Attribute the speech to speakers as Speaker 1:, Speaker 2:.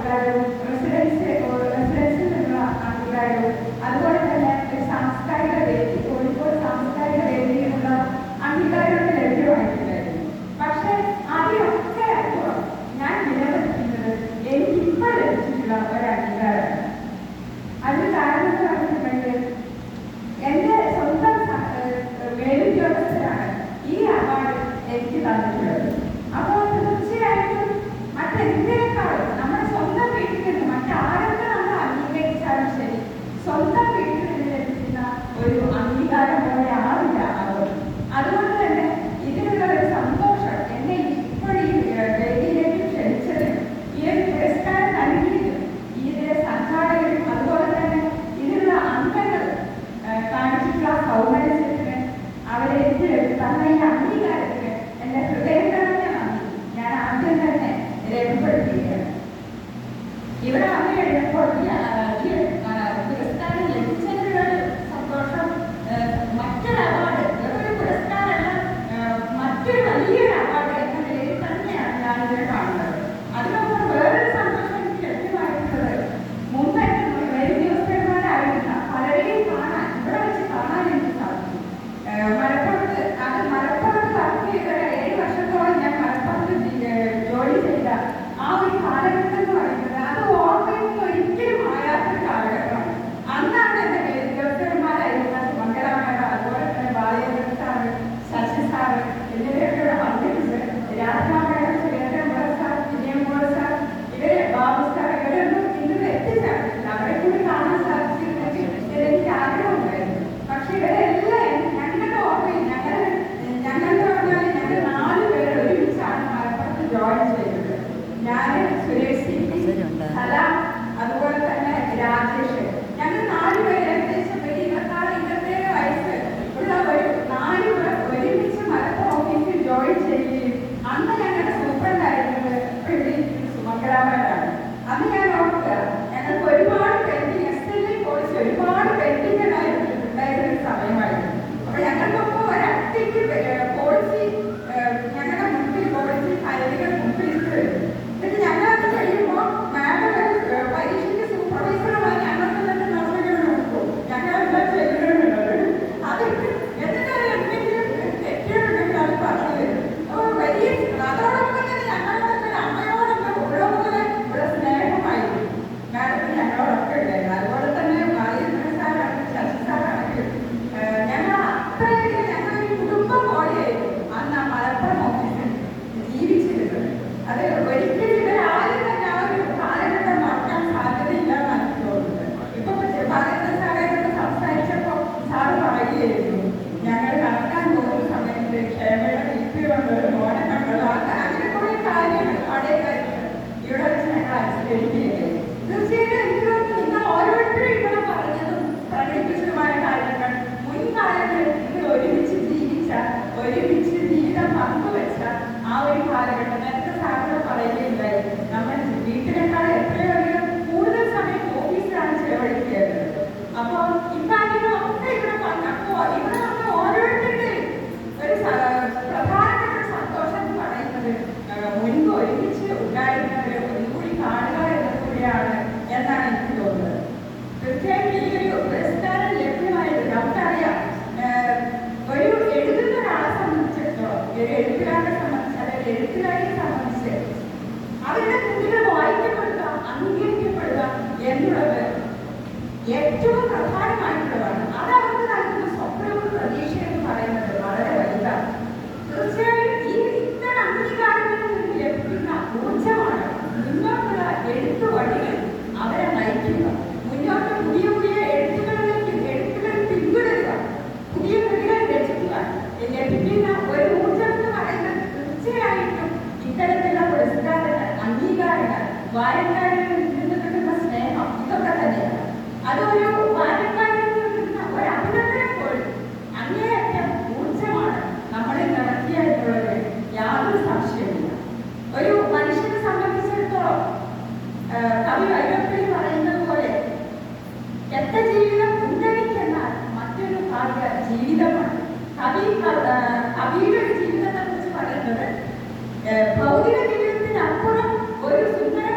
Speaker 1: അംഗീകാരവും റെസിഡൻസിൽ നിന്നുള്ള അംഗീകാരവും അതുപോലെ തന്നെ ഒരു സാംസ്കാരിക വേദി കോഴിക്കോട് സാംസ്കാരിക വേദിയിലുള്ള അംഗീകാരമൊക്കെ ലഭ്യമായിട്ടുണ്ടായിരുന്നു. പക്ഷെ അതിനൊക്കെ അപ്പുറം ഞാൻ നിലനിൽക്കുന്നത് എനിക്കിപ്പോൾ ലഭിച്ചിട്ടുള്ള ഒരു അംഗീകാരമാണ്. അതിന് കാരണം എന്ന് പറഞ്ഞിട്ടുണ്ടെങ്കിൽ എൻ്റെ സ്വന്തം മേലുദ്യോഗസ്ഥരാണ് ഈ അവാർഡ് എനിക്ക് തന്നിട്ടുള്ളത്. അപ്പോൾ തീർച്ചയായിട്ടും മറ്റെന്തിനേക്കാളും നമ്മുടെ സ്വന്തം വീട്ടിൽ നിന്ന് മറ്റാരൊക്കെ നമ്മൾ അംഗീകരിച്ചാലും ശരി സ്വന്തം വീട്ടിൽ നിന്ന് ലഭിക്കുന്ന ഒരു അംഗീകാരം പോലെ ആവില്ല അവർ. അതുകൊണ്ട് തന്നെ ഇതിനുള്ള ഒരു സന്തോഷം എന്നെ ഇപ്പോൾ ഈ വേദിയിലേക്ക് ക്ഷണിച്ചതിനും ഈ ഒരു പുരസ്കാരം നൽകിയതിനും ഇതിലെ സംഘാടകരും അതുപോലെ തന്നെ ഇതിലുള്ള അംഗങ്ങൾ കാണിച്ചിട്ടുള്ള സൗകര്യത്തിന് അവരെ എനിക്ക് തന്ന ഈ അംഗീകാരത്തിന് എൻ്റെ ഹൃദയം നിറഞ്ഞ നന്ദി ഞാൻ ആദ്യം തന്നെ രേഖപ്പെടുത്തിയിരിക്കുകയാണ്. ഇവിടെ വന്നു കഴിഞ്ഞപ്പോൾ പുരസ്കാരം ലഭിച്ചതിനുള്ള സന്തോഷം മറ്റൊരു അവാർഡ് വേറൊരു പുരസ്കാരമല്ല, മറ്റൊരു വലിയൊരു അവാർഡ് എന്ന നിലയിൽ തന്നെയാണ് ഞാനിതിനെ കാണുന്നത്. അതിനൊപ്പം വേറൊരു സന്തോഷം എനിക്ക് ലഭ്യമായിട്ടുള്ളത് മുമ്പ് ഉദ്യോഗസ്ഥന്മാരായിരുന്ന പലരെയും കാണാൻ ഇവിടെ വെച്ച് കാണാൻ എനിക്ക് സാധിക്കും. മലപ്പുറത്ത് വർക്ക് ചെയ്ത 7 വർഷത്തോളം ഞാൻ മലപ്പുറത്ത് ജോലി ചെയ്ത ആ ഒരു കാലഘട്ടം എന്ന് പറയുന്നത് അത് ഓർമ്മയിൽ ഒരിക്കലും മാറാത്തൊരു കാലഘട്ടമാണ്. അന്നാണ് എൻ്റെ ഉദ്യോഗസ്ഥന്മാരായിരുന്ന മംഗളാമേട അതുപോലെ തന്നെ ബാലചന്ദ്രൻ സാറ്, ശശി സാറ് എന്നിവരൊക്കെ വന്നിട്ടുണ്ട്. രാധാമേട, സുരേന്ദ്രൻ സാർ, വിജയകുമാർ സാർ, ഇവരെ ബാബു സാർ ഇവരൊന്നും ഇന്ന് എത്തിച്ചേർന്നിട്ടില്ല. അവരെ കൂടി കാണാൻ സാധിച്ചിരുന്നെങ്കിൽ എനിക്ക് ആഗ്രഹമുണ്ടായിരുന്നു. പക്ഷെ ഇവരെല്ലാം ഞങ്ങളുടെ ഓർമ്മയിൽ ഞങ്ങളുടെ പറഞ്ഞാൽ ഞങ്ങൾ 4 പേര് ഒരുമിച്ചാണ് മലപ്പുറത്ത് ജോയിൻ ചെയ്തത്. ഞാൻ, സുരേഷ് സി പി, സലാം, അതുപോലെ തന്നെ രാജേഷ്. ഞങ്ങൾ 4 പേര് ഏകദേശം 26-27 വയസ്സ് ഉള്ള ഒരു 4 പേർ ഒരുമിച്ച് മലപ്പുറം ഓഫീസിൽ ജോയിൻ ചെയ്യുകയും അന്ന് ഞങ്ങളുടെ സൂപ്രണ്ടായിരുന്നത് സുമംഗലാമേടാണ്. അന്ന് ഞാൻ ഓർക്കുക ഞങ്ങൾക്ക് ഒരുപാട് പെൻഡിങ് SLA കോഴ്സ് ഒരുപാട് പെൻഡിങ് ഉണ്ടായിരുന്ന സമയമായിരുന്നു. അപ്പൊ ഞങ്ങൾക്കൊപ്പം ഒരു അക്ടിവിറ്റി പോളിസി ഞങ്ങളുടെ മുൻപിൽ പോളിസി ഫയലുകൾ മുൻപിൽ ഇട്ട് വരും. എന്നിട്ട് ഞങ്ങളത് കഴിയുമ്പോൾ മാഡം പരീക്ഷയ്ക്ക് സൂപ്പർവൈസറുമായി ഞങ്ങൾക്ക് തന്നെ നടപടികൾ കൊടുക്കും. ഞങ്ങളെല്ലാം ചെയ്യുന്നുള്ളത് അത് എന്നിട്ട് എന്തെങ്കിലും തെറ്റുകളുണ്ടെങ്കിൽ അത് പറഞ്ഞു തരും. അപ്പോൾ വലിയ അതോടൊപ്പം തന്നെ ഞങ്ങളോടൊക്കെ അമ്മയോടൊക്കെ ഉള്ളതുപോലെ ഉള്ള സ്നേഹമായിരുന്നു മാഡത്തിന് ഞങ്ങളോടൊക്കെ ഉണ്ടായിരുന്നു. അതുപോലെ തന്നെ ബാലചന്ദ്രൻ സാറാണ്, ശശി സാറാണെങ്കിലും ഞങ്ങൾ അത്രയും ഞങ്ങളൊരു കുടുംബം പോലെയായിരുന്നു അന്ന് മലപ്പുറം ഓഫീസിൽ ജീവിച്ചിരുന്നത്. അത് ഒരിക്കലും ഇവരാരും തന്നെ ആ ഒരു കാലഘട്ടം മറക്കാൻ സാധ്യതയില്ല എന്നാണ് എനിക്ക് തോന്നുന്നത്. ഇപ്പൊ ബാലചന്ദ്രൻ സാറേനോട് സംസാരിച്ചപ്പോൾ സാറ് പറയുകയായിരുന്നു ഞങ്ങൾ നടക്കാൻ പോകുന്ന സമയത്ത് ക്ഷേമയുടെ വീട്ടിൽ വന്നൊരു മോനെ കണ്ടത് അങ്ങനെ കുറെ കാര്യങ്ങൾ പഴയ കാര്യങ്ങൾ ഇവിടെ വെച്ച് ഞങ്ങൾ അനുസ്മരിക്കുകയായിരുന്നു. തീർച്ചയായിട്ടും എനിക്ക് തോന്നുന്നു നിങ്ങൾ ഓരോരുത്തരും ഇവിടെ പറഞ്ഞതും പ്രകടിപ്പിച്ചതുമായ കാര്യങ്ങൾ മുൻകാലങ്ങളിൽ നിങ്ങൾ ഒരുമിച്ച് ജീവിച്ച ഒരുമിച്ച് ജീവിതം പങ്കുവെച്ച ആ ഒരു കാലഘട്ടം നേരത്തെ സാറിനോട് പറയുകയുണ്ടായി. നമ്മൾ വീട്ടിലേക്കാൾ എത്രയോ അധികം കൂടുതൽ സമയം ഓഫീസിലാണ് ചെലവഴിക്കുന്നത്. അപ്പോൾ ഇക്കാര്യങ്ങളൊക്കെ ഇവിടെ പറഞ്ഞപ്പോൾ ഇവിടെ നമ്മൾ ഓരോരുത്തരുടെയും ഒരു പ്രധാനപ്പെട്ട സന്തോഷം എന്ന് പറയുന്നത് മുൻപ് ഒരുമിച്ച് ഉണ്ടായിരുന്നവരെ ഒന്നുകൂടി കാണുക എന്നതുകൂടിയാണ് എന്നാണ് എനിക്ക് തോന്നുന്നത്. തീർച്ചയായിട്ടും ഈ ഒരു പുരസ്കാരം ലഭ്യമായത് നമുക്കറിയാം. ഒരു എഴുതുന്ന ഒരാളെ സംബന്ധിച്ചിടത്തോളം ഒരു എഴുത്തുകാരനെ സംബന്ധിച്ച് അല്ലെങ്കിൽ എഴുത്തുകാരിയെ സംബന്ധിച്ച് അവരുടെ കൃതികൾ വായിക്കപ്പെടുക അംഗീകരിക്കപ്പെടുക എന്നുള്ളത് ഏറ്റവും പ്രധാനമായിട്ടുള്ളതാണ്. അത് അവർക്ക് നൽകുന്ന സ്വപ്നവും പ്രതീക്ഷ എന്ന് പറയുന്നത് വളരെ വലുതാണ്. തീർച്ചയായും ഈ ഇത്തരം അംഗീകാരങ്ങളിൽ നിന്ന് ലഭിക്കുന്ന ഊർജമാണ് മുന്നോട്ടുള്ള എഴുത്തു വഴികൾ അവരെ നയിക്കുക. മുന്നോട്ട് പുതിയ പുതിയ എഴുത്തുകൾ പിന്തുടരുക, പുതിയ കൃതികൾ രചിക്കുക ലഭിക്കുന്ന ഒരു ഊർജം എന്ന് പറയുന്നത് തീർച്ചയായിട്ടും ഇത്തരത്തിലുള്ള പുരസ്കാരങ്ങൾ, അംഗീകാരങ്ങൾ, വായനക്കാരിൽ നിന്ന് കിട്ടുന്ന സ്നേഹം ഇതൊക്കെ തന്നെയാണ്. അതൊരു വായനക്കാരിൽ നിന്ന് കിട്ടുന്ന ഒരു അഭിനന്ദനം പോലും അങ്ങേയറ്റം ഊർജമാണ് നമ്മളെ നടത്തിയ എന്നുള്ളത് യാതൊരു സംശയമില്ല. ഒരു മനുഷ്യനെ സംബന്ധിച്ചിടത്തോളം കവി വൈലോപ്പിള്ളി പറയുന്നത് പോലെ എത്ര ജീവിതം ഉന്നതിക്കെന്നാൽ മറ്റൊരു ഭാഗ്യ ജീവിതമാണ്. കവിയുടെ ഒരു ജീവിതത്തെ കുറിച്ച് പറയുന്നത് ഭൗതിക ജീവിതത്തിനപ്പുറം ഒരു സുന്ദര